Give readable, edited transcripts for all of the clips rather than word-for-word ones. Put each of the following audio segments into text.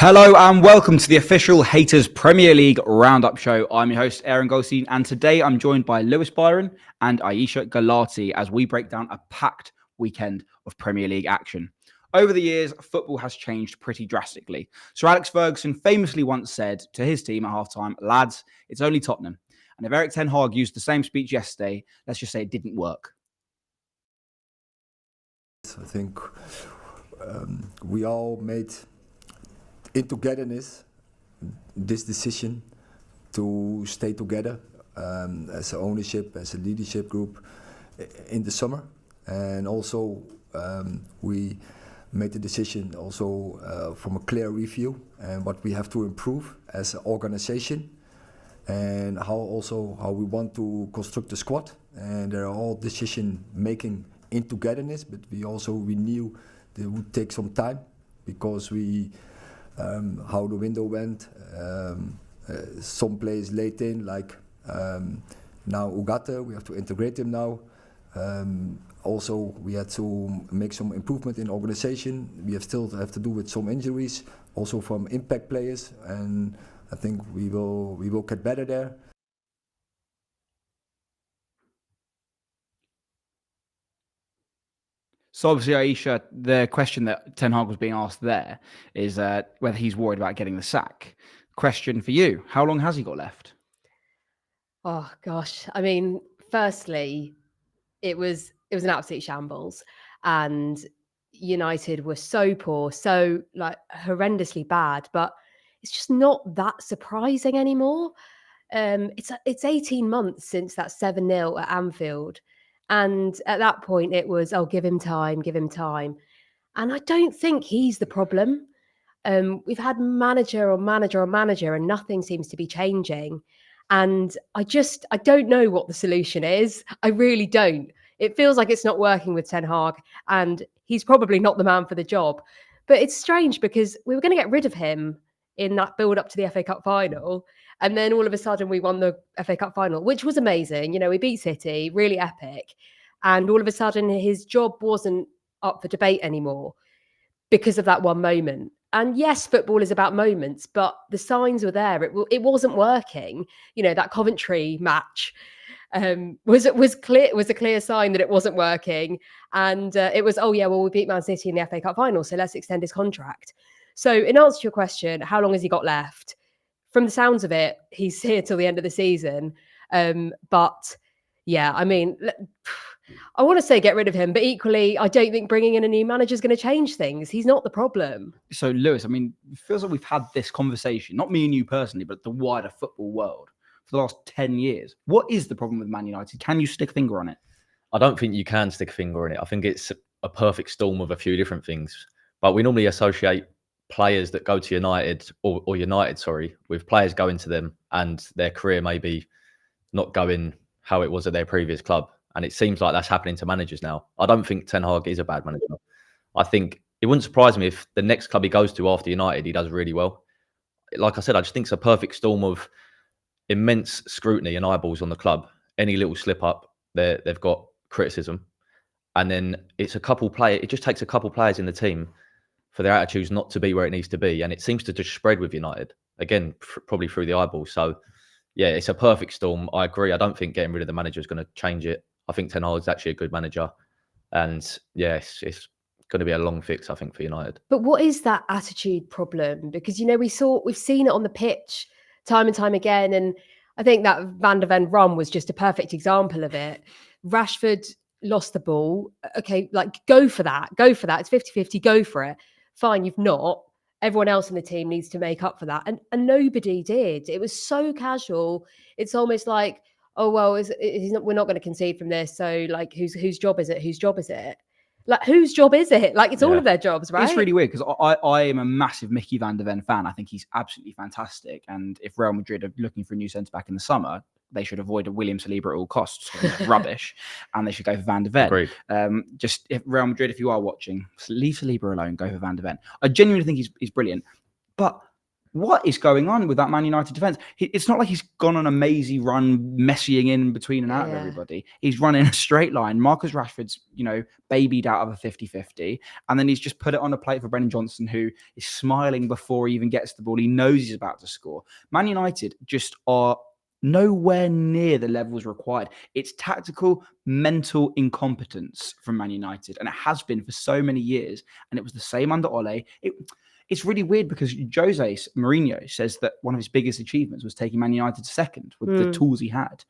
Hello and welcome to the official Hayters Premier League Roundup Show. I'm your host, Aaron Goldstein, and today I'm joined by Lewis Bryon and Ayiasha Gulati as we break down a packed weekend of Premier League action. Over the years, football has changed pretty drastically. Sir Alex Ferguson famously once said to his team at halftime, "Lads, it's only Tottenham." And if Erik ten Hag used the same speech yesterday, let's just say it didn't work. I think we all made in togetherness this decision to stay together as an ownership, as a leadership group in the summer, and also we made the decision also from a clear review and what we have to improve as an organization, and how we want to construct the squad. And they're all decision making in togetherness, but we knew that it would take some time because how the window went, some players late in, like now Ugarte, we have to integrate him now. Also, we had to make some improvement in organization. We still have to do with some injuries, also from impact players, and I think we will get better there. So obviously, Ayiasha, the question that Ten Hag was being asked there is whether he's worried about getting the sack. Question for you: how long has he got left? Oh gosh, I mean, firstly, it was an absolute shambles, and United were so poor, so horrendously bad. But it's just not that surprising anymore. It's 18 months since that 7-0 at Anfield. And at that point, it was, oh, give him time, give him time. And I don't think he's the problem. We've had manager on manager on manager, and nothing seems to be changing. And I don't know what the solution is. I really don't. It feels like it's not working with Ten Hag, and he's probably not the man for the job. But it's strange because we were going to get rid of him in that build up to the FA Cup final. And then all of a sudden we won the FA Cup final, which was amazing. You know, we beat City, really epic. And all of a sudden his job wasn't up for debate anymore because of that one moment. And yes, football is about moments, but the signs were there. It wasn't working. You know, that Coventry match was a clear sign that it wasn't working. And it was, oh yeah, well, we beat Man City in the FA Cup final, so let's extend his contract. So in answer to your question, how long has he got left? From the sounds of it, he's here till the end of the season. But yeah, I mean, I want to say get rid of him, but equally, I don't think bringing in a new manager is going to change things. He's not the problem. So, Lewis, I mean, it feels like we've had this conversation, not me and you personally, but the wider football world for the last 10 years. What is the problem with Man United? Can you stick a finger on it? I don't think you can stick a finger on it. I think it's a perfect storm of a few different things. But we normally associate players that go to United or United, with players going to them and their career maybe not going how it was at their previous club. And it seems like that's happening to managers now. I don't think Ten Hag is a bad manager. I think it wouldn't surprise me if the next club he goes to after United, he does really well. Like I said, I just think it's a perfect storm of immense scrutiny and eyeballs on the club. Any little slip up, they've got criticism. And then it just takes a couple players in the team for their attitudes not to be where it needs to be. And it seems to just spread with United. Again, probably through the eyeballs. So, yeah, it's a perfect storm. I agree. I don't think getting rid of the manager is going to change it. I think Ten Hag is actually a good manager. And, yeah, it's going to be a long fix, I think, for United. But what is that attitude problem? Because, you know, we've seen it on the pitch time and time again. And I think that Van der Ven run was just a perfect example of it. Rashford lost the ball. Okay, go for that. Go for that. It's 50-50. Go for it. Fine, you've not. Everyone else in the team needs to make up for that. And nobody did. It was so casual. It's almost like, oh, well, we're not going to concede from this. So, whose job is it? Whose job is it? Whose job is it? It's all of their jobs, right? It's really weird because I am a massive Mickey Van der Ven fan. I think he's absolutely fantastic. And if Real Madrid are looking for a new centre-back in the summer, they should avoid a William Saliba at all costs. Rubbish. And they should go for Van der Ven. Agreed. If Real Madrid, if you are watching, leave Saliba alone, go for Van der Ven. I genuinely think he's brilliant. But what is going on with that Man United defence? It's not like he's gone on a mazy run, messying in between and out of everybody. He's running a straight line. Marcus Rashford's, babied out of a 50-50. And then he's just put it on a plate for Brennan Johnson, who is smiling before he even gets the ball. He knows he's about to score. Man United just are nowhere near the levels required. It's tactical, mental incompetence from Man United. And it has been for so many years. And it was the same under Ole. It's really weird because Jose Mourinho says that one of his biggest achievements was taking Man United second with the tools he had.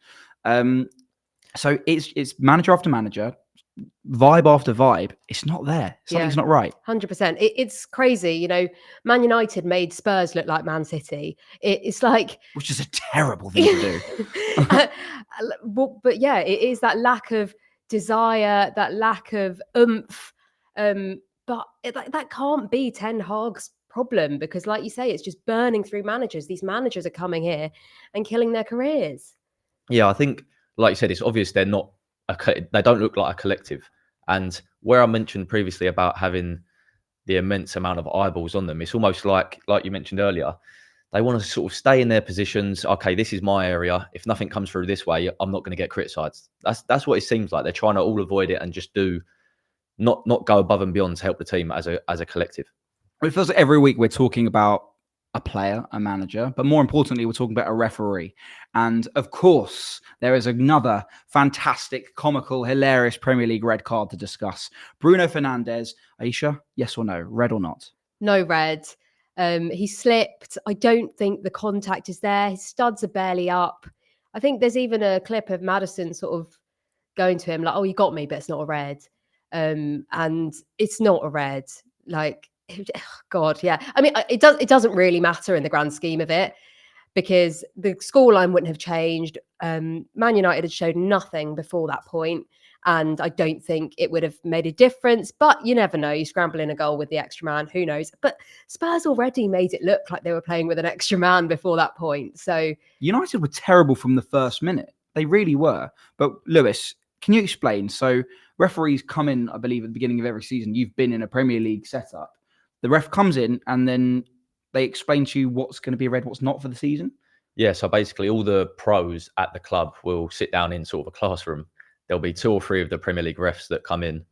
So it's manager after manager, vibe after vibe. It's not there. Something's not right. 100%. It's crazy. Man United made Spurs look like Man City. It's like... Which is a terrible thing to do. But yeah, it is that lack of desire, that lack of oomph. But that can't be Ten Hag's problem because, like you say, it's just burning through managers. These managers are coming here and killing their careers. Yeah, I think, like you said, it's obvious they're not. They don't look like a collective. And where I mentioned previously about having the immense amount of eyeballs on them, it's almost like you mentioned earlier, they want to sort of stay in their positions. Okay, this is my area. If nothing comes through this way, I'm not going to get criticised. That's what it seems like. They're trying to all avoid it and just not go above and beyond to help the team as a collective. It feels like every week we're talking about a player, a manager, but more importantly, we're talking about a referee. And of course, there is another fantastic, comical, hilarious Premier League red card to discuss. Bruno Fernandes. Ayiasha, yes or no? Red or not? No red. He slipped. I don't think the contact is there. His studs are barely up. I think there's even a clip of Maddison sort of going to him like, oh, you got me, but it's not a red. And it's not a red. Like, God, yeah. I mean, it doesn't really matter in the grand scheme of it because the scoreline wouldn't have changed. Man United had showed nothing before that point, and I don't think it would have made a difference. But you never know. You scramble in a goal with the extra man, who knows? But Spurs already made it look like they were playing with an extra man before that point. So United were terrible from the first minute. They really were. But Lewis, can you explain? So referees come in, I believe, at the beginning of every season. You've been in a Premier League setup. The ref comes in and then they explain to you what's going to be red, what's not for the season. Yeah, so basically all the pros at the club will sit down in sort of a classroom. There'll be 2 or 3 of the Premier League refs that come in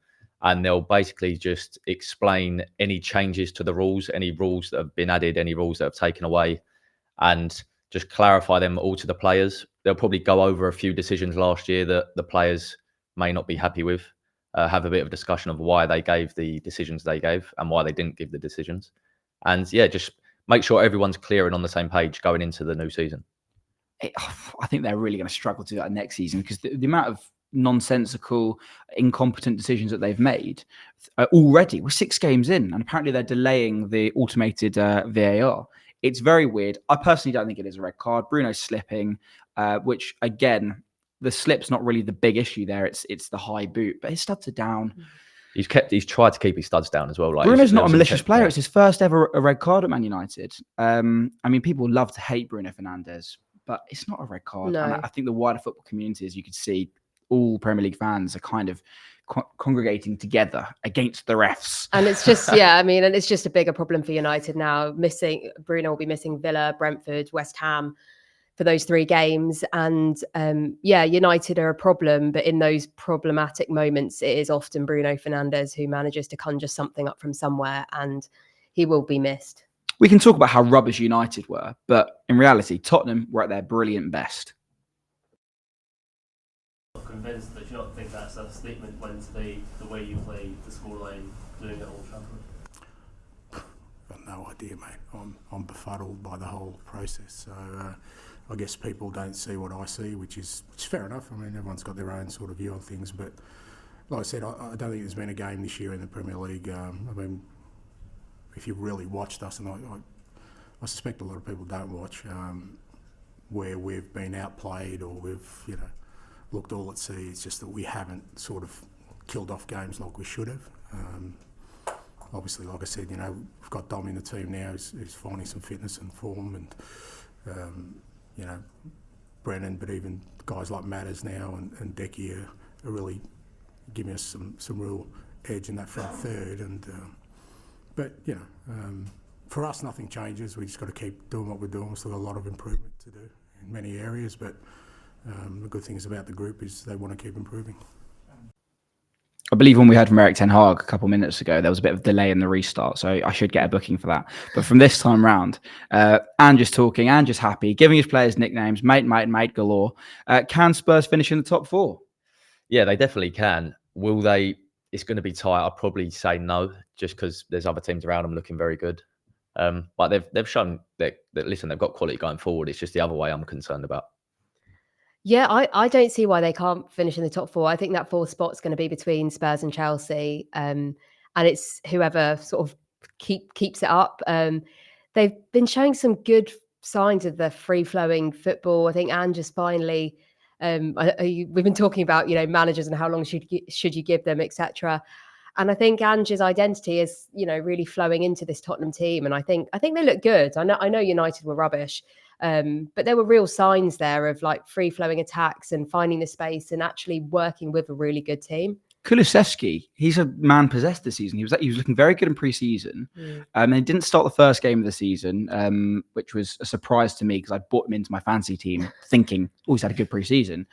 and they'll basically just explain any changes to the rules, any rules that have been added, any rules that have taken away, and just clarify them all to the players. They'll probably go over a few decisions last year that the players may not be happy with. Have a bit of a discussion of why they gave the decisions they gave and why they didn't give the decisions. And yeah, just make sure everyone's clear and on the same page going into the new season. I think they're really going to struggle to do that next season because the amount of nonsensical, incompetent decisions that they've made already, we're 6 games in and apparently they're delaying the automated VAR. It's very weird. I personally don't think it is a red card. Bruno's slipping, which again, the slip's not really the big issue there. It's the high boot, but his studs are down. He's tried to keep his studs down as well. Like Bruno's not a malicious player. It's his first ever a red card at Man United. I mean, people love to hate Bruno Fernandes, but it's not a red card. No. And I think the wider football community, as you could see, all Premier League fans are kind of congregating together against the refs. And it's just, and it's just a bigger problem for United now. Bruno will be missing Villa, Brentford, West Ham for those 3 games. And United are a problem, but in those problematic moments, it is often Bruno Fernandes who manages to conjure something up from somewhere and he will be missed. We can talk about how rubbish United were, but in reality, Tottenham were at their brilliant best. I'm convinced that you not think that's a statement when today, the way you play the scoreline, doing it at Old Trafford? I've got no idea, mate. I'm befuddled by the whole process. So I guess people don't see what I see, which is fair enough. I mean, everyone's got their own sort of view on things. But like I said, I don't think there's been a game this year in the Premier League. I mean, if you've really watched us, and I suspect a lot of people don't watch, where we've been outplayed or we've, looked all at sea. It's just that we haven't sort of killed off games like we should have. Obviously, like I said, we've got Dom in the team now who's finding some fitness and form, and Brennan, but even guys like Matters now and Decky are really giving us some real edge in that front third. And but for us, nothing changes. We just got to keep doing what we're doing. We've still got a lot of improvement to do in many areas, but the good things about the group is they want to keep improving. I believe when we heard from Eric Ten Hag a couple minutes ago, there was a bit of delay in the restart, so I should get a booking for that. But from this time round, and just talking, and just happy, giving his players nicknames, mate galore. Can Spurs finish in the top 4? Yeah, they definitely can. Will they? It's going to be tight. I'd probably say no, just because there's other teams around them looking very good. But they've shown that listen, they've got quality going forward. It's just the other way I'm concerned about. Yeah, I don't see why they can't finish in the top 4. I think that 4th spot's going to be between Spurs and Chelsea, and it's whoever sort of keeps it up. They've been showing some good signs of the free-flowing football. I think Ange just finally. We've been talking about managers and how long should you give them, etc. And I think Ange's identity is really flowing into this Tottenham team, and I think they look good. I know United were rubbish. But there were real signs there of like free-flowing attacks and finding the space and actually working with a really good team. Kulusevski, he's a man possessed this season. He was looking very good in pre-season. And he didn't start the first game of the season, which was a surprise to me because I bought him into my fantasy team thinking, oh, he's had a good pre-season.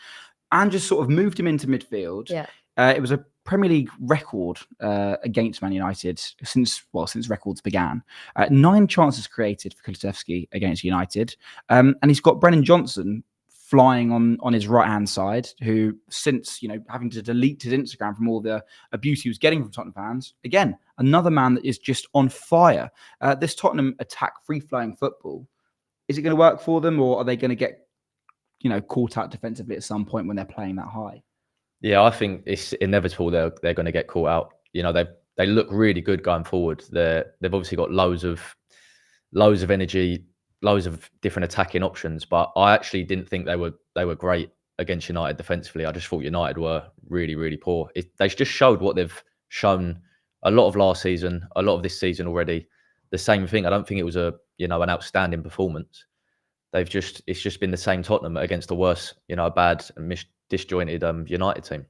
And just sort of moved him into midfield. Yeah. It was a Premier League record against Man United since records began. 9 chances created for Kulusevski against United. And he's got Brennan Johnson flying on his right-hand side, who since, having to delete his Instagram from all the abuse he was getting from Tottenham fans, again, another man that is just on fire. This Tottenham attack free-flowing football, is it going to work for them, or are they going to get, caught out defensively at some point when they're playing that high? Yeah, I think it's inevitable they're going to get caught out. They look really good going forward. They've obviously got loads of energy, loads of different attacking options. But I actually didn't think they were great against United defensively. I just thought United were really, really poor. They just showed what they've shown a lot of last season, a lot of this season already. The same thing. I don't think it was an outstanding performance. It's just been the same Tottenham against the worst, a bad and disjointed United team.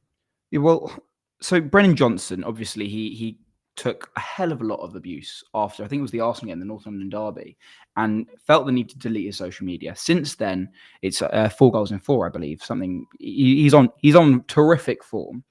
Yeah, well, so Brennan Johnson, obviously, he took a hell of a lot of abuse after, I think it was the Arsenal game, the North London derby, and felt the need to delete his social media. Since then, it's 4 goals in 4, I believe. Something he's on terrific form.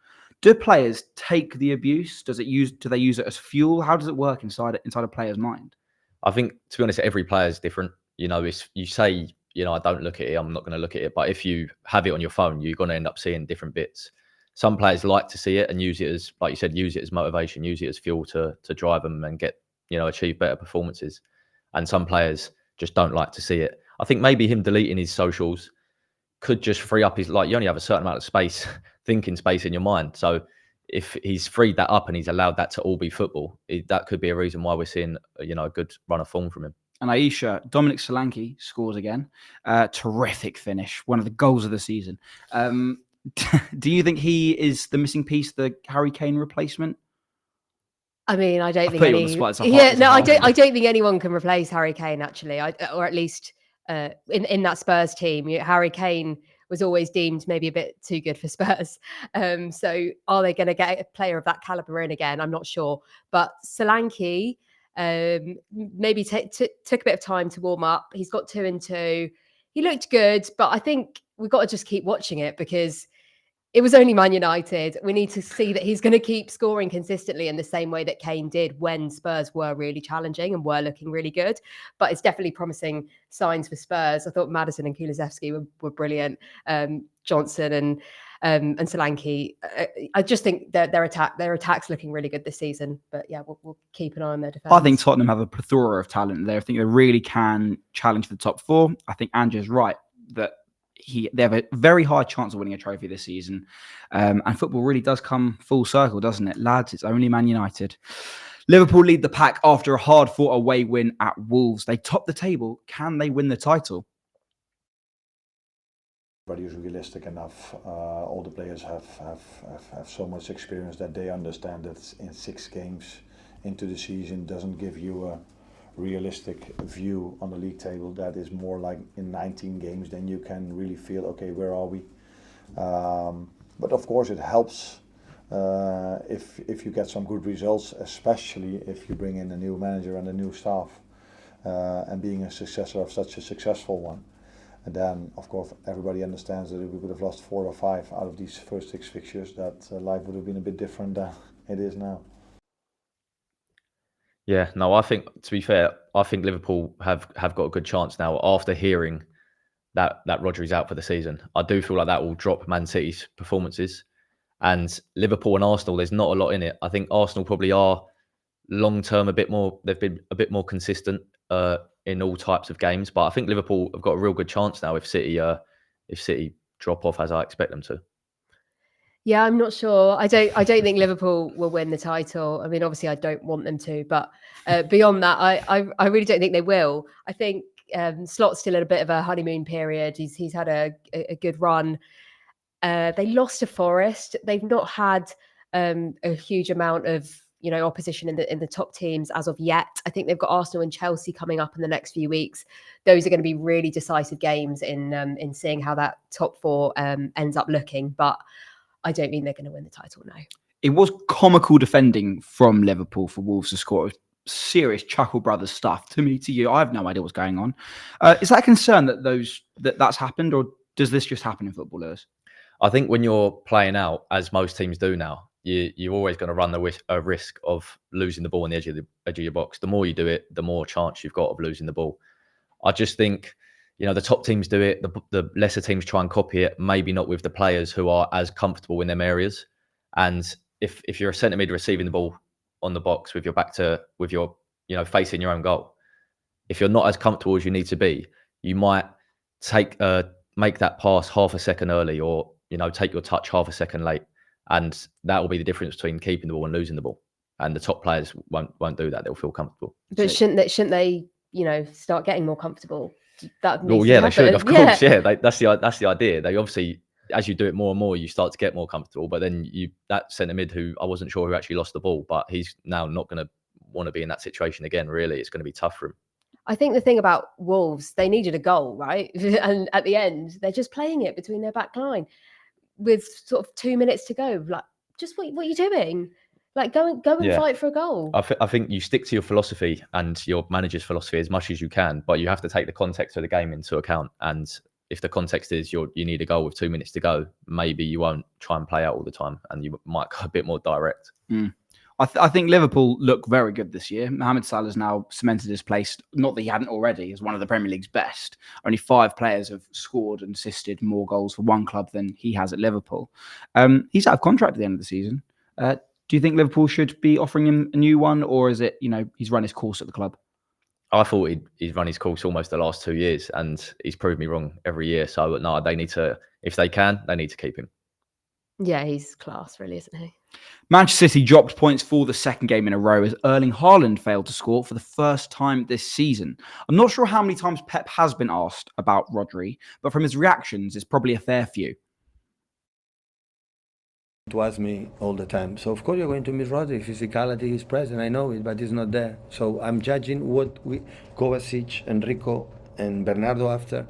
Do players take the abuse? Do they use it as fuel? How does it work inside a player's mind? I think, to be honest, every player is different. You say, I don't look at it, I'm not going to look at it. But if you have it on your phone, you're going to end up seeing different bits. Some players like to see it and use it as, like you said, use it as motivation, use it as fuel to drive them and get, achieve better performances. And some players just don't like to see it. I think maybe him deleting his socials could just free up you only have a certain amount of space, thinking space in your mind. So if he's freed that up and he's allowed that to all be football, that could be a reason why we're seeing, a good run of form from him. And Ayiasha, Dominic Solanke scores again. Terrific finish. One of the goals of the season. Do you think he is the missing piece, the Harry Kane replacement? I mean, I don't think I don't think anyone can replace Harry Kane, actually, or at least in that Spurs team. Harry Kane was always deemed maybe a bit too good for Spurs. So are they going to get a player of that caliber in again? I'm not sure. But Solanke maybe took a bit of time to warm up. He's got 2 and 2. He looked good, but I think we've got to just keep watching it because it was only Man United. We need to see that he's going to keep scoring consistently in the same way that Kane did when Spurs were really challenging and were looking really good. But it's definitely promising signs for Spurs. I thought Maddison and Kulusevski were brilliant. Johnson and Solanke. I just think that their attack's looking really good this season. But yeah, we'll keep an eye on their defence. I think Tottenham have a plethora of talent there. I think they really can challenge for the top 4. I think Andrew's right that they have a very high chance of winning a trophy this season. And football really does come full circle, doesn't it? Lads, it's only Man United. Liverpool lead the pack after a hard-fought away win at Wolves. They top the table. Can they win the title? Everybody is realistic enough. All the players have so much experience that they understand that in 6 games into the season doesn't give you a realistic view on the league table. That is more like in 19 games, then you can really feel, okay, where are we? But of course it helps if you get some good results, especially if you bring in a new manager and a new staff. and being a successor of such a successful one. And then, of course, everybody understands that if we would have lost 4 or 5 out of these first 6 fixtures, that life would have been a bit different than it is now. Yeah, no, I think, to be fair, I think Liverpool have got a good chance now after hearing that Rodri's out for the season. I do feel like that will drop Man City's performances. And Liverpool and Arsenal, there's not a lot in it. I think Arsenal probably are long-term a bit more, they've been a bit more consistent in all types of games. But I think Liverpool have got a real good chance now if City drop off as I expect them to. Yeah, I'm not sure. I don't think Liverpool will win the title. I mean, obviously, I don't want them to, but beyond that, I really don't think they will. I think Slot's still in a bit of a honeymoon period. He's had a good run. They lost to Forest. They've not had a huge amount of opposition in the top teams as of yet. I think they've got Arsenal and Chelsea coming up in the next few weeks. Those are going to be really decisive games in seeing how that top 4 ends up looking. But I don't mean they're going to win the title now. It was comical defending from Liverpool for Wolves to score. Serious Chuckle Brothers stuff. To me, to you, I have no idea what's going on. Is that a concern that's happened, or does this just happen in football, Lewis? I think when you're playing out, as most teams do now, you're always going to run the risk of losing the ball on the edge of your box. The more you do it, the more chance you've got of losing the ball. I just think, the top teams do it. The lesser teams try and copy it, maybe not with the players who are as comfortable in them areas. And if you're a centre mid receiving the ball on the box with your back to, facing your own goal, if you're not as comfortable as you need to be, you might make that pass half a second early, or take your touch half a second late, and that will be the difference between keeping the ball and losing the ball. And the top players won't do that. They'll feel comfortable. But shouldn't they start getting more comfortable? Well, yeah, they should, of course. Yeah, that's the idea. They obviously, as you do it more and more, you start to get more comfortable. But then that centre mid, who I wasn't sure who actually lost the ball, but he's now not going to want to be in that situation again. Really, it's going to be tough for him. I think the thing about Wolves, they needed a goal, right? And at the end, they're just playing it between their back line with sort of 2 minutes to go. Like, just what are you doing? Like, go and fight for a goal. I think you stick to your philosophy and your manager's philosophy as much as you can, but you have to take the context of the game into account. And if the context is you need a goal with 2 minutes to go, maybe you won't try and play out all the time, and you might go a bit more direct. I think Liverpool look very good this year. Mohamed Salah's now cemented his place, not that he hadn't already, as one of the Premier League's best. Only 5 players have scored and assisted more goals for one club than he has at Liverpool. He's out of contract at the end of the season. Do you think Liverpool should be offering him a new one, or is it, he's run his course at the club? I thought he's run his course almost the last 2 years, and he's proved me wrong every year. So no, they need to, if they can, they need to keep him. Yeah, he's class, really, isn't he? Manchester City dropped points for the second game in a row as Erling Haaland failed to score for the first time this season. I'm not sure how many times Pep has been asked about Rodri, but from his reactions, it's probably a fair few. To ask me all the time. So of course you're going to miss Rodri. Physicality is present, I know it, but it's not there. So I'm judging what Kovacic, Enrico, and Bernardo after,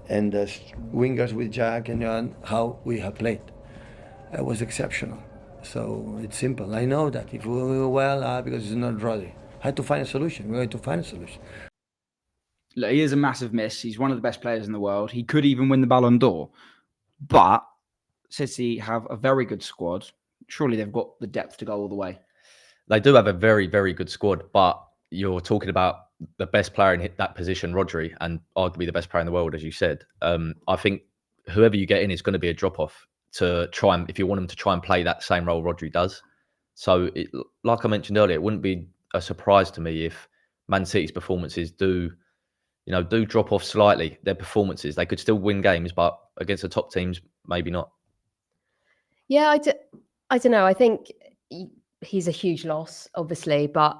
and the wingers with Jack and Johan, how we have played. It was exceptional. So it's simple. I know that if we were well, because it's not Rodri. I had to find a solution. We're going to find a solution. Look, he is a massive miss. He's one of the best players in the world. He could even win the Ballon d'Or, but City have a very good squad. Surely they've got the depth to go all the way. They do have a very, very good squad, but you're talking about the best player in that position, Rodri, and arguably the best player in the world, as you said. I think whoever you get in is going to be a drop-off to try and, if you want them to try and play that same role Rodri does. So, like I mentioned earlier, it wouldn't be a surprise to me if Man City's performances do drop off slightly. Their performances, they could still win games, but against the top teams, maybe not. Yeah, I don't know. I think he's a huge loss, obviously, but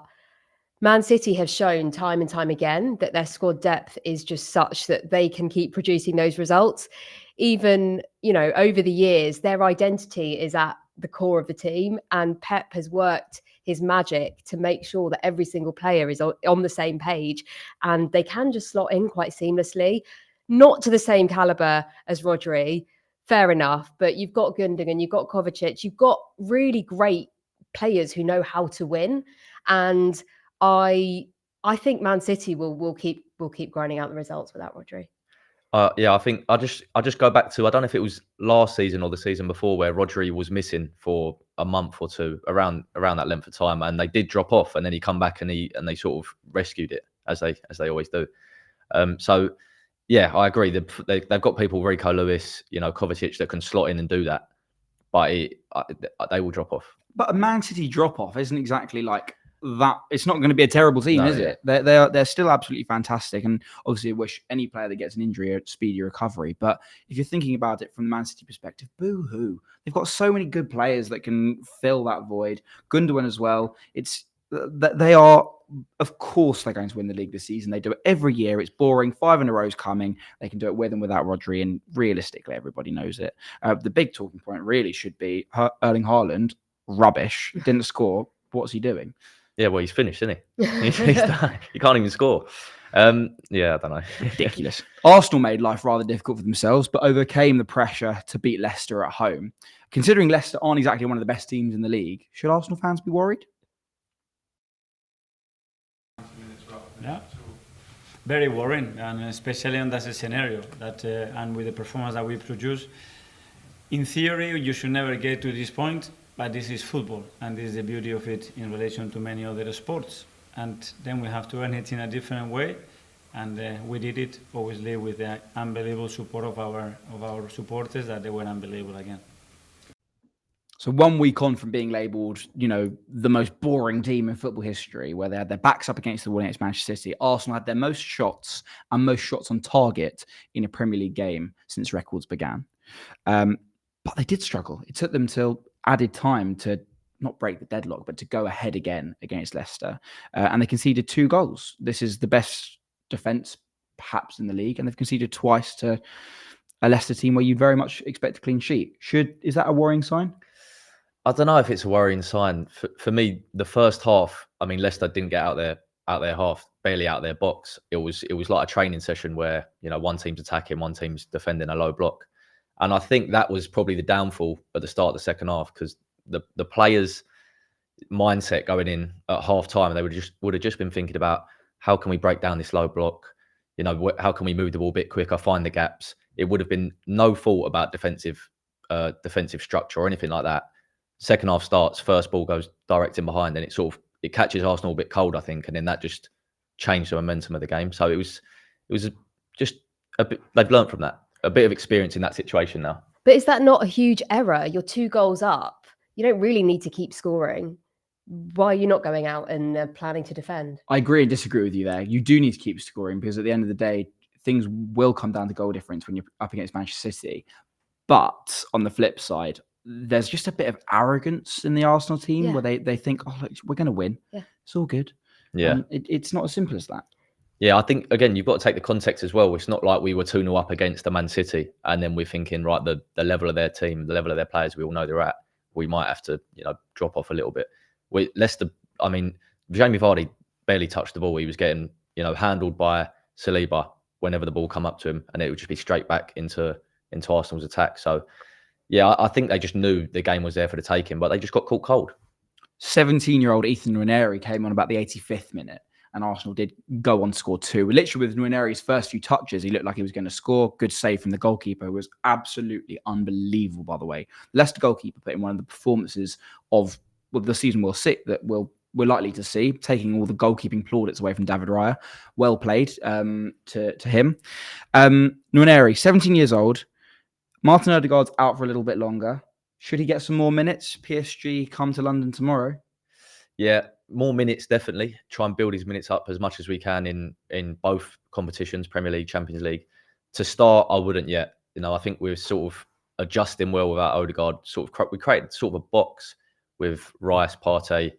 Man City have shown time and time again that their squad depth is just such that they can keep producing those results. Even, over the years, their identity is at the core of the team, and Pep has worked his magic to make sure that every single player is on the same page, and they can just slot in quite seamlessly. Not to the same caliber as Rodri, fair enough, but you've got Gundogan, you've got Kovacic, you've got really great players who know how to win. And I I think Man City will keep grinding out the results without Rodri. Yeah, I think I just go back to, I don't know if it was last season or the season before, where Rodri was missing for a month or two, around that length of time, and they did drop off, and then he come back and they sort of rescued it, as they always do. So yeah, I agree. They've got people, Rico Lewis, Kovacic, that can slot in and do that, but they will drop off. But a Man City drop off isn't exactly like that. It's not going to be a terrible team, No, is it? They're still absolutely fantastic, and obviously, I wish any player that gets an injury a speedy recovery. But if you're thinking about it from the Man City perspective, boo hoo! They've got so many good players that can fill that void. Gundogan as well. It's that they are. Of course, they're going to win the league this season. They do it every year. It's boring. 5 in a row is coming. They can do it with and without Rodri, and realistically, everybody knows it. The big talking point really should be Erling Haaland. Rubbish. Didn't score. What's he doing? Yeah, well, he's finished, isn't he? He's done. He can't even score. Yeah, I don't know. Ridiculous. Arsenal made life rather difficult for themselves, but overcame the pressure to beat Leicester at home. Considering Leicester aren't exactly one of the best teams in the league, should Arsenal fans be worried? Yeah, very worrying, and especially on that scenario that and with the performance that we produce. In theory, you should never get to this point, but this is football, and this is the beauty of it in relation to many other sports. And then we have to earn it in a different way, and we did it obviously with the unbelievable support of our supporters, that they were unbelievable again. So 1 week on from being labelled, the most boring team in football history, where they had their backs up against the wall against Manchester City, Arsenal had their most shots and most shots on target in a Premier League game since records began. But they did struggle. It took them till added time to not break the deadlock, but to go ahead again against Leicester. And they conceded 2 goals. This is the best defence perhaps in the league, and they've conceded twice to a Leicester team where you'd very much expect a clean sheet. Is that a worrying sign? I don't know if it's a worrying sign. For me, the first half, I mean, Leicester didn't get out their half, barely out their box. It was like a training session where, one team's attacking, one team's defending a low block. And I think that was probably the downfall at the start of the second half, because the players' mindset going in at half time, they would have just been thinking about, how can we break down this low block? How can we move the ball a bit quicker, find the gaps? It would have been no thought about defensive structure or anything like that. Second half starts, first ball goes direct in behind, and it catches Arsenal a bit cold, I think, and then that just changed the momentum of the game. So it was just a bit. They've learned from that, a bit of experience in that situation now. But is that not a huge error? You're 2 goals up. You don't really need to keep scoring. Why are you not going out and planning to defend? I agree and disagree with you there. You do need to keep scoring, because at the end of the day, things will come down to goal difference when you're up against Manchester City. But on the flip side, there's just a bit of arrogance in the Arsenal team where they think, oh, look, we're going to win. Yeah. It's all good. Yeah. It's not as simple as that. Yeah, I think, again, you've got to take the context as well. It's not like we were 2-0 up against a Man City, and then we're thinking, right, the level of their team, the level of their players, we all know they're at, we might have to, drop off a little bit. Leicester, I mean, Jamie Vardy barely touched the ball. He was getting, handled by Saliba whenever the ball come up to him, and it would just be straight back into Arsenal's attack. So, yeah, I think they just knew the game was there for the taking, but they just got caught cold. 17-year-old Ethan Nwaneri came on about the 85th minute, and Arsenal did go on to score 2. Literally, with Nwaneri's first few touches, he looked like he was going to score. Good save from the goalkeeper, who was absolutely unbelievable, by the way. The Leicester goalkeeper put in one of the performances of the season that we're likely to see, taking all the goalkeeping plaudits away from David Raya. Well played to him. Nwaneri, 17 years old. Martin Odegaard's out for a little bit longer. Should he get some more minutes? PSG come to London tomorrow. Yeah, more minutes, definitely. Try and build his minutes up as much as we can in both competitions, Premier League, Champions League. To start, I wouldn't yet. I think we're sort of adjusting well without Odegaard. We created sort of a box with Rice, Partey,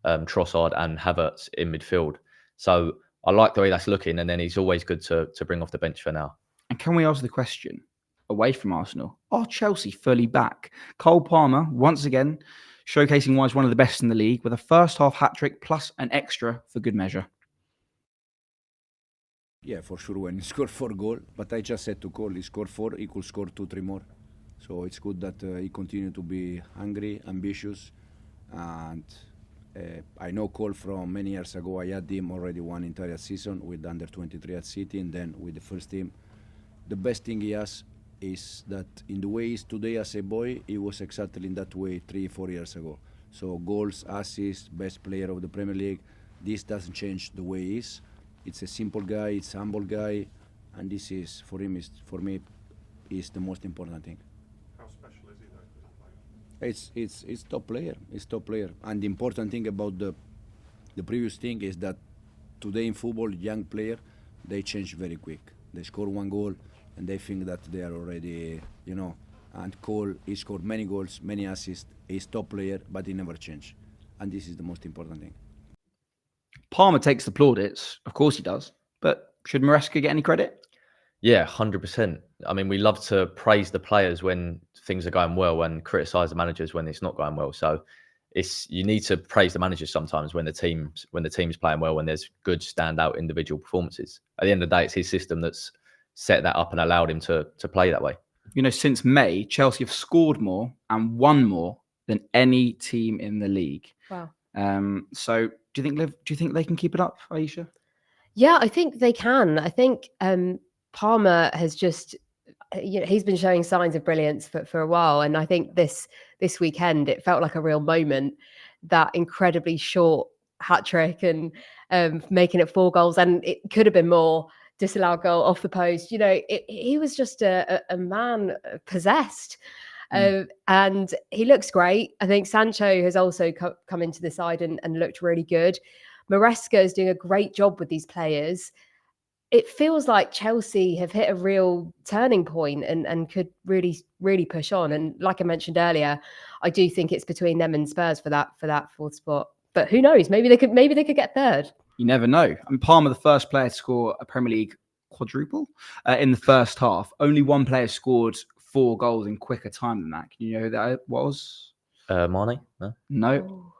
Trossard and Havertz in midfield. So I like the way that's looking, and then he's always good to bring off the bench for now. And can we ask the question, away from Arsenal, are Chelsea fully back? Cole Palmer, once again, showcasing why he's one of the best in the league, with a first half hat-trick plus an extra for good measure. Yeah, for sure, when he scored 4 goals, but I just said to Cole, he scored 4, he could score 2-3 more. So it's good that he continued to be hungry, ambitious, and I know Cole from many years ago. I had him already one entire season with under 23 at City and then with the first team. The best thing he has is that in the way he is today as a boy, he was exactly in that way 3-4 years ago. So goals, assists, best player of the Premier League. This doesn't change the way he is. It's a simple guy, it's a humble guy, and this is, for him, for me, is the most important thing. How special is he though? It's top player. It's top player. And the important thing about the previous thing is that today in football, young player, they change very quick. They score one goal and they think that they are already, and Cole, he scored many goals, many assists. He's top player, but he never changed. And this is the most important thing. Palmer takes the plaudits. Of course he does. But should Maresca get any credit? Yeah, 100%. I mean, we love to praise the players when things are going well and criticise the managers when it's not going well. So you need to praise the managers sometimes when the team's playing well, when there's good standout individual performances. At the end of the day, it's his system that's set that up and allowed him to play that way. Since May, Chelsea have scored more and won more than any team in the league. Wow. So do you think they can keep it up, Ayiasha? Yeah, I think they can. I think Palmer has just, he's been showing signs of brilliance for a while. And I think this weekend, it felt like a real moment, that incredibly short hat trick and making it 4 goals. And it could have been more, disallowed goal off the post. He was just a man possessed. And he looks great. I think Sancho has also come into the side and looked really good. Maresca is doing a great job with these players. It feels like Chelsea have hit a real turning point and could really, really push on. And like I mentioned earlier, I do think it's between them and Spurs for that 4th spot. But who knows? Maybe they could get 3rd. You never know. And Palmer, the first player to score a Premier League quadruple in the first half. Only one player scored 4 goals in quicker time than that. Can you know who that was? Mane? No.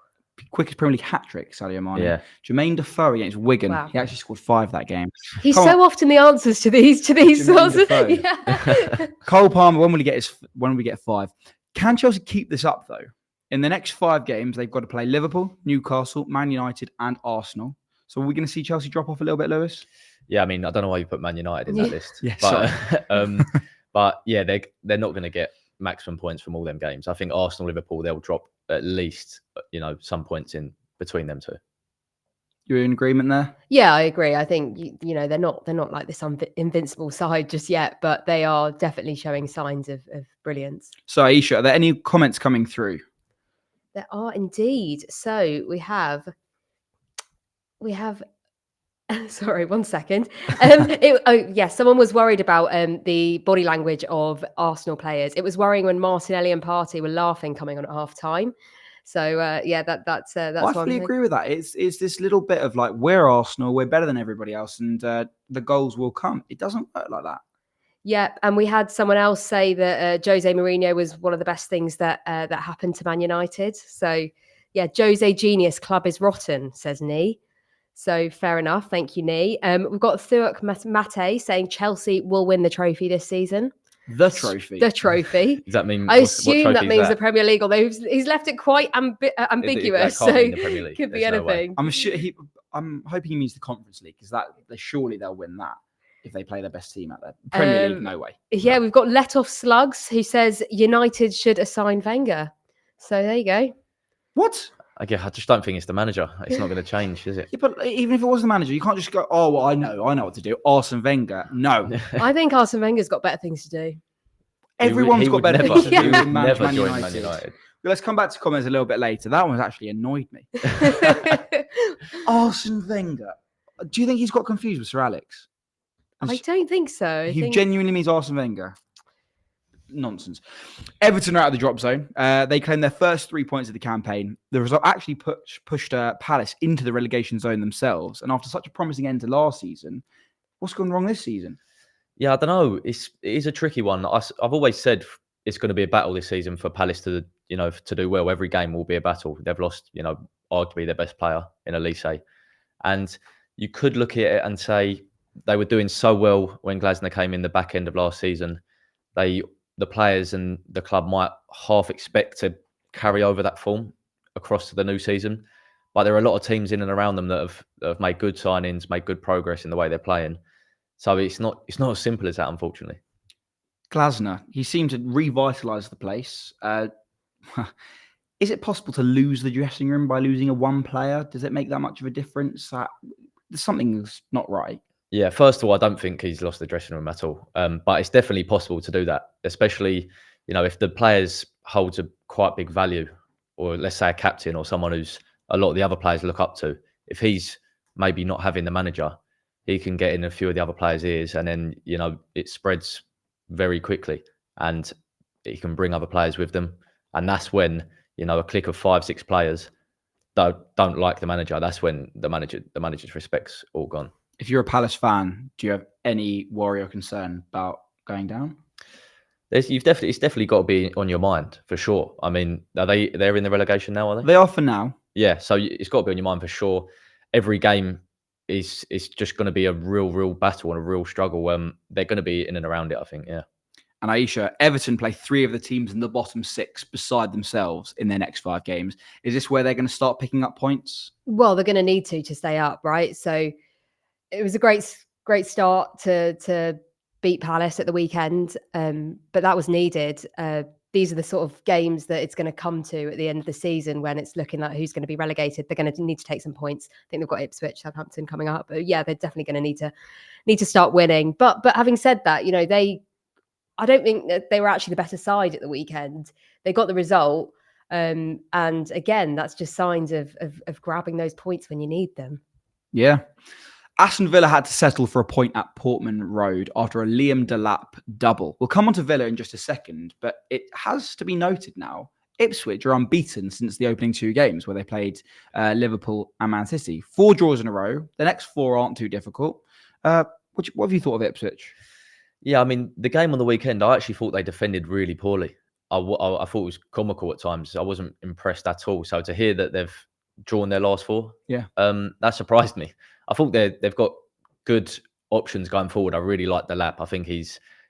Quickest Premier League hat-trick, Sadio Mane. Yeah. Jermaine Defoe against Wigan. Wow. He actually scored 5 that game. He's so often the answers to these sorts of things. Yeah. Cole Palmer, when will we get 5? Can Chelsea keep this up though? In the next 5 games, they've got to play Liverpool, Newcastle, Man United, and Arsenal. So are we going to see Chelsea drop off a little bit, Lewis? Yeah, I mean, I don't know why you put Man United in that list. Yeah, but yeah, they're not going to get maximum points from all them games. I think Arsenal, Liverpool, they'll drop at least some points in between them two. You're in agreement there? Yeah, I agree. I think they're not like this invincible side just yet, but they are definitely showing signs of brilliance. So Ayiasha, are there any comments coming through? There are indeed. So we have. Sorry, 1 second. Someone was worried about the body language of Arsenal players. It was worrying when Martinelli and Partey were laughing coming on at half time. So that's I fully agree with that. It's this little bit of like, we're Arsenal, we're better than everybody else, and the goals will come. It doesn't work like that. Yeah, and we had someone else say that Jose Mourinho was one of the best things that happened to Man United. So yeah, Jose genius, club is rotten, says Nee. So fair enough. Thank you, Nee. We've got Thuak Mate saying Chelsea will win the trophy this season. The trophy. The trophy. Does that mean? I assume that means the Premier League, although he's left it quite ambiguous. So it could be anything. I'm hoping he means the Conference League, because surely they'll win that if they play their best team out there. Premier League, no way. Yeah, we've got Let Off Slugs who says United should assign Wenger. So there you go. What? I just don't think it's the manager. It's not going to change, is it? Yeah, but even if it was the manager, you can't just go, oh, well, I know what to do. Arsene Wenger. No. I think Arsene Wenger's got better things to do. Everyone's got better things to do. He would never join Man United. But let's come back to comments a little bit later. That one's actually annoyed me. Arsene Wenger. Do you think he's got confused with Sir Alex? I don't think so. He genuinely means Arsene Wenger. Nonsense. Everton are out of the drop zone. They claim their first 3 points of the campaign. The result actually pushed Palace into the relegation zone themselves. And after such a promising end to last season, what's gone wrong this season? Yeah, I don't know. It is a tricky one. I've always said it's going to be a battle this season for Palace to do well. Every game will be a battle. They've lost, arguably their best player in Elise. And you could look at it and say they were doing so well when Glasner came in the back end of last season. The players and the club might half expect to carry over that form across to the new season. But there are a lot of teams in and around them that have made good signings, made good progress in the way they're playing. So it's not as simple as that, unfortunately. Glasner, he seemed to revitalise the place. Is it possible to lose the dressing room by losing a one player? Does it make that much of a difference? Something's not right. Yeah, first of all, I don't think he's lost the dressing room at all. But it's definitely possible to do that, especially, if the players holds a quite big value, or let's say a captain or someone who's a lot of the other players look up to. If he's maybe not having the manager, he can get in a few of the other players' ears, and then, it spreads very quickly, and he can bring other players with them. And that's when, a clique of 5-6 players don't like the manager. That's when the manager's respect's all gone. If you're a Palace fan, do you have any worry or concern about going down? It's definitely got to be on your mind for sure. I mean, they're in the relegation now, are they? They are for now. Yeah, so it's got to be on your mind for sure. Every game is just going to be a real battle and a real struggle. They're going to be in and around it, I think. Yeah. And Ayiasha, Everton play 3 of the teams in the bottom 6 beside themselves in their next 5 games. Is this where they're going to start picking up points? Well, they're going to need to stay up, right? So it was a great start to beat Palace at the weekend, but that was needed. These are the sort of games that it's going to come to at the end of the season when it's looking like who's going to be relegated. They're going to need to take some points. I think they've got Ipswich, Southampton coming up. But yeah, they're definitely going to need to start winning. But having said that, I don't think that they were actually the better side at the weekend. They got the result. And again, that's just signs of grabbing those points when you need them. Yeah. Aston Villa had to settle for a point at Portman Road after a Liam Delap double. We'll come on to Villa in just a second, but it has to be noted now, Ipswich are unbeaten since the opening 2 games where they played Liverpool and Man City. 4 draws in a row. The next 4 aren't too difficult. What have you thought of Ipswich? Yeah, I mean, the game on the weekend, I actually thought they defended really poorly. I thought it was comical at times. I wasn't impressed at all. So to hear that they've drawn their last 4, that surprised me. I thought they've got good options going forward. I really like the lap. I think he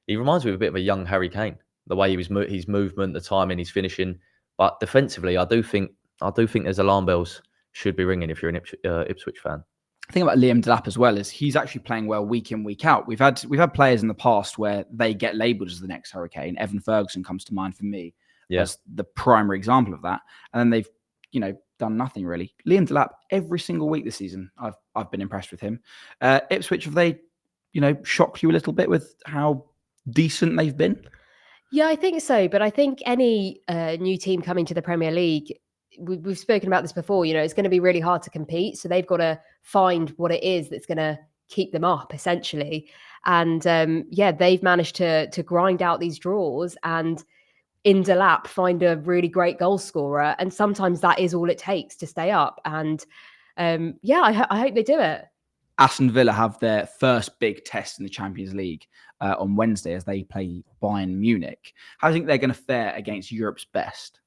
reminds me of a bit of a young Harry Kane. The way his movement, the timing, his finishing. But defensively, I do think there's alarm bells should be ringing if you're an Ipswich fan. The thing about Liam Delap as well is he's actually playing well week in, week out. We've had players in the past where they get labelled as the next Hurricane. Evan Ferguson comes to mind for me as the primary example of that. And then they've, done nothing really. Liam Delap every single week this season, I've been impressed with him. Ipswich, have they, shocked you a little bit with how decent they've been? Yeah, I think so. But I think any new team coming to the Premier League, we've spoken about this before, it's going to be really hard to compete. So they've got to find what it is that's going to keep them up, essentially. And they've managed to grind out these draws and in Delap find a really great goal scorer. And sometimes that is all it takes to stay up. And I hope they do it. Aston Villa have their first big test in the Champions League on Wednesday as they play Bayern Munich. How do you think they're going to fare against Europe's best?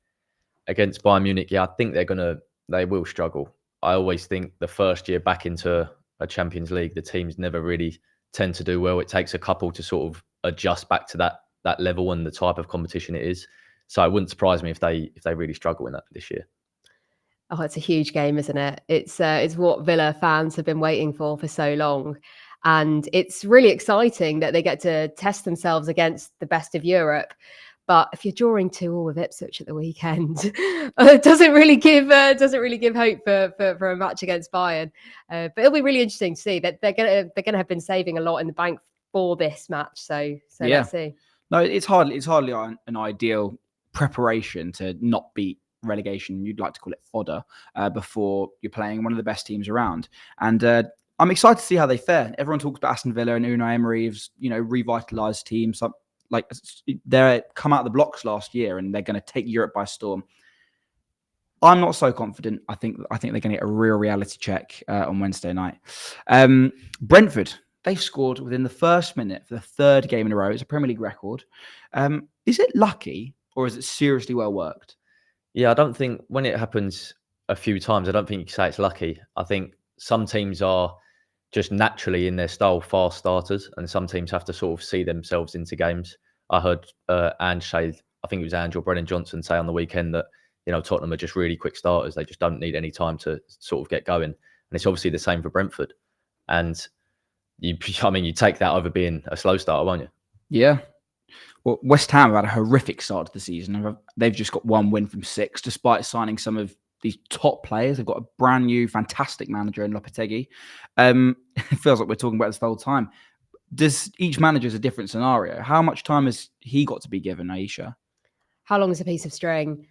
Against Bayern Munich, I think they will struggle. I always think the first year back into a Champions League, the teams never really tend to do well. It takes a couple to sort of adjust back to that level and the type of competition it is. So it wouldn't surprise me if they really struggle in that this year. Oh, it's a huge game, isn't it? It's what Villa fans have been waiting for so long. And it's really exciting that they get to test themselves against the best of Europe. But if you're drawing 2-2 with Ipswich at the weekend, it doesn't really give hope for a match against Bayern. But it'll be really interesting to see that they're gonna have been saving a lot in the bank for this match. So let's see. No, it's hardly an ideal preparation to not beat relegation. You'd like to call it fodder before you're playing one of the best teams around. And I'm excited to see how they fare. Everyone talks about Aston Villa and Unai Emery's, revitalised team. So, they come out of the blocks last year and they're going to take Europe by storm. I'm not so confident. I think they're going to get a real reality check on Wednesday night. Brentford, they've scored within the first minute for the 3rd game in a row. It's a Premier League record. Is it lucky or is it seriously well worked? Yeah, I don't think when it happens a few times, I don't think you can say it's lucky. I think some teams are just naturally in their style fast starters, and some teams have to sort of see themselves into games. I heard Ange say, I think it was Ange or Brennan Johnson say on the weekend that Tottenham are just really quick starters. They just don't need any time to sort of get going. And it's obviously the same for Brentford. And you take that over being a slow starter, won't you? Yeah. Well, West Ham have had a horrific start to the season. They've just got 1 win from 6, despite signing some of these top players. They've got a brand new, fantastic manager in Lopetegui. It feels like we're talking about this the whole time. Does each manager is a different scenario? How much time has he got to be given, Ayiasha? How long is a piece of string?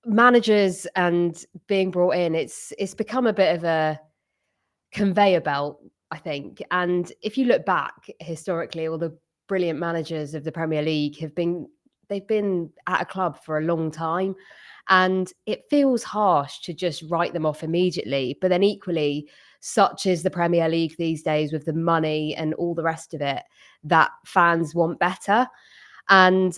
Managers and being brought in, it's become a bit of a conveyor belt, I think. And if you look back historically, all the brilliant managers of the Premier League they've been at a club for a long time. And it feels harsh to just write them off immediately. But then equally, such is the Premier League these days with the money and all the rest of it, that fans want better. And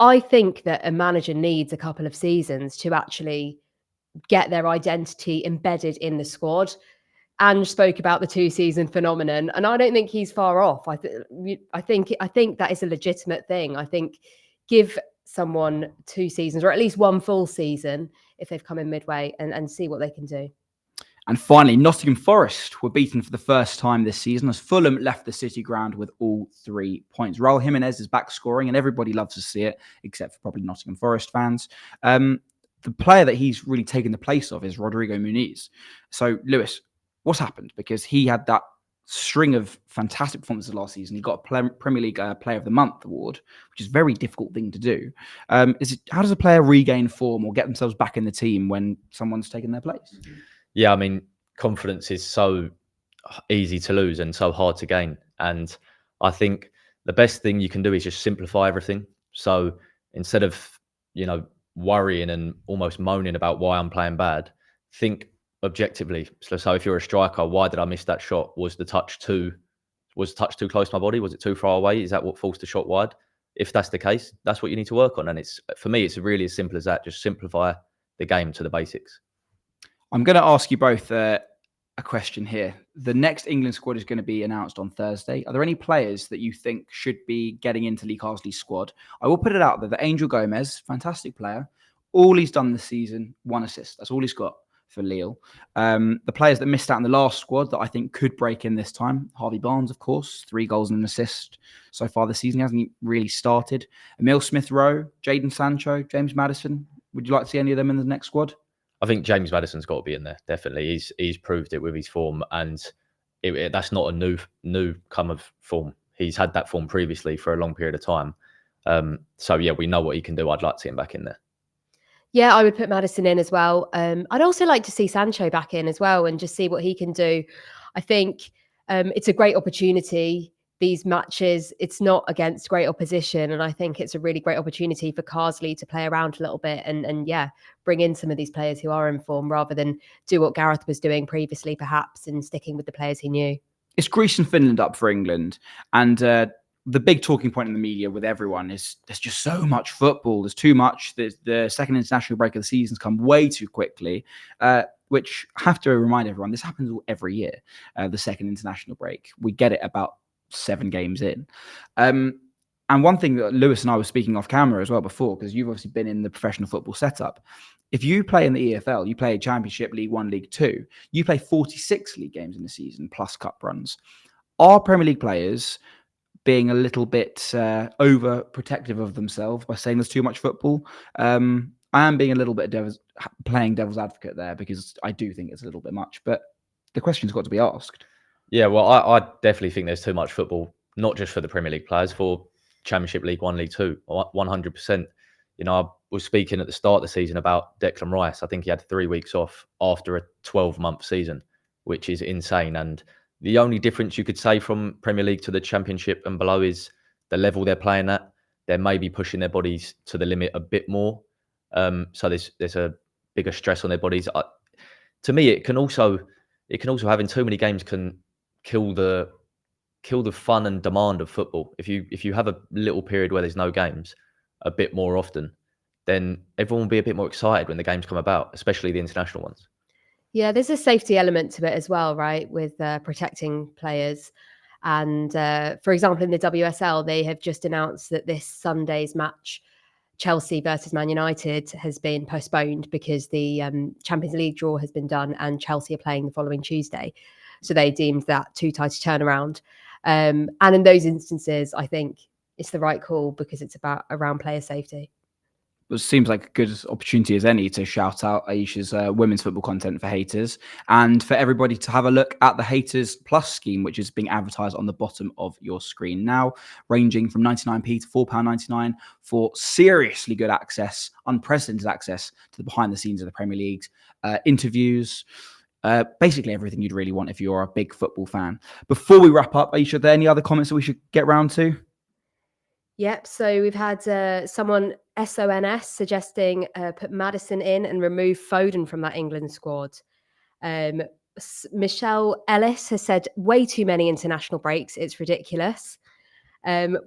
I think that a manager needs a couple of seasons to actually get their identity embedded in the squad. Ange spoke about the 2-season phenomenon, and I don't think he's far off. I think that is a legitimate thing. I think give someone 2 seasons, or at least 1 full season if they've come in midway, and see what they can do. And finally, Nottingham Forest were beaten for the first time this season as Fulham left the City ground with all 3 points. Raul Jimenez is back scoring, and everybody loves to see it, except for probably Nottingham Forest fans. The player that he's really taken the place of is Rodrigo Muniz. So, Lewis, what's happened? Because he had that string of fantastic performances last season. He got a Premier League Player of the Month award, which is a very difficult thing to do. How does a player regain form or get themselves back in the team when someone's taken their place? Yeah, confidence is so easy to lose and so hard to gain. And I think the best thing you can do is just simplify everything. So instead of, worrying and almost moaning about why I'm playing bad, think objectively. So if you're a striker, why did I miss that shot? Was the touch too close to my body? Was it too far away? Is that what forced the shot wide? If that's the case, that's what you need to work on. And for me, it's really as simple as that. Just simplify the game to the basics. I'm going to ask you both a question here. The next England squad is going to be announced on Thursday. Are there any players that you think should be getting into Lee Carsley's squad? I will put it out there that Angel Gomez, fantastic player. All he's done this season, 1 assist. That's all he's got for Lille. The players that missed out in the last squad that I think could break in this time, Harvey Barnes, of course, 3 goals and an assist so far this season. He hasn't really started. Emile Smith-Rowe, Jadon Sancho, James Maddison. Would you like to see any of them in the next squad? I think James Maddison's got to be in there, definitely. He's proved it with his form, and that's not a new come of form. He's had that form previously for a long period of time. So, yeah, we know what he can do. I'd like to see him back in there. Yeah, I would put Maddison in as well. I'd also like to see Sancho back in as well and just see what he can do. I think it's a great opportunity. These matches, it's not against great opposition. And I think it's a really great opportunity for Carsley to play around a little bit and bring in some of these players who are in form rather than do what Gareth was doing previously, perhaps, and sticking with the players he knew. It's Greece and Finland up for England. And the big talking point in the media with everyone is there's just so much football. There's too much. The second international break of the season's come way too quickly, which I have to remind everyone, this happens every year, the second international break. We get it about 7 games in. And one thing that Lewis and I were speaking off camera as well before, because you've obviously been in the professional football setup. If you play in the EFL, you play Championship, League 1, League 2, you play 46 league games in the season plus cup runs. Are Premier League players being a little bit overprotective of themselves by saying there's too much football? I am being a little bit playing devil's advocate there because I do think it's a little bit much, but the question's got to be asked. Yeah, well, I definitely think there's too much football, not just for the Premier League players, for Championship, League 1, League 2, 100%. I was speaking at the start of the season about Declan Rice. I think he had 3 weeks off after a 12-month season, which is insane. And the only difference you could say from Premier League to the Championship and below is the level they're playing at. They're maybe pushing their bodies to the limit a bit more. So there's a bigger stress on their bodies. To me, it can also having too many games can kill the fun and demand of football. If you have a little period where there's no games a bit more often, then everyone will be a bit more excited when the games come about, especially the international ones. Yeah, there's a safety element to it as well, right? With protecting players. And for example, in the WSL, they have just announced that this Sunday's match, Chelsea versus Man United has been postponed because the Champions League draw has been done and Chelsea are playing the following Tuesday. So they deemed that too tight a turnaround. And in those instances, I think it's the right call because it's around player safety. It seems like a good opportunity as any to shout out Ayiasha's women's football content for Hayters, and for everybody to have a look at the Hayters Plus scheme, which is being advertised on the bottom of your screen now, ranging from 99p to £4.99 for seriously good access, unprecedented access to the behind the scenes of the Premier League's interviews, basically everything you'd really want if you're a big football fan. Before we wrap up, Ayiasha, are there any other comments that we should get round to? Yep. So we've had someone, SONS, suggesting put Maddison in and remove Foden from that England squad. Michelle Ellis has said way too many international breaks. It's ridiculous.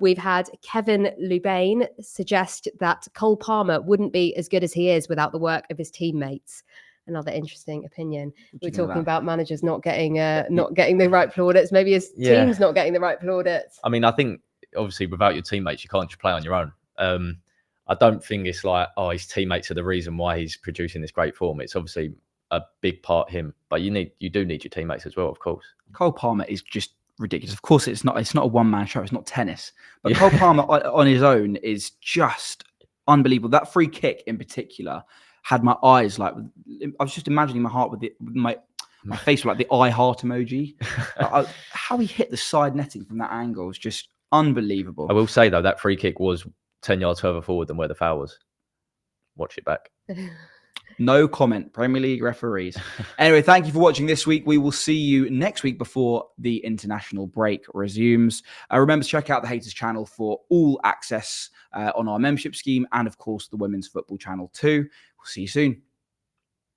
We've had Kevin Lubain suggest that Cole Palmer wouldn't be as good as he is without the work of his teammates. Another interesting opinion. We're talking about managers not getting the right plaudits. Maybe his team's not getting the right plaudits. I mean, I think obviously without your teammates, you can't just play on your own. I don't think it's like, oh, his teammates are the reason why he's producing this great form. It's obviously a big part him, but you do need your teammates as well, of course. Cole Palmer is just ridiculous. Of course, it's not a one-man show. It's not tennis, but Cole Palmer on his own is just unbelievable. That free kick in particular had my eyes like, I was just imagining my heart with my face like the eye heart emoji. How he hit the side netting from that angle is just unbelievable. I will say though, that free kick was 10 yards further forward than where the foul was. Watch it back. No comment, Premier League referees. Anyway, thank you for watching this week. We will see you next week before the international break resumes. Remember to check out the Hayters channel for all access on our membership scheme and, of course, the women's football channel too. We'll see you soon.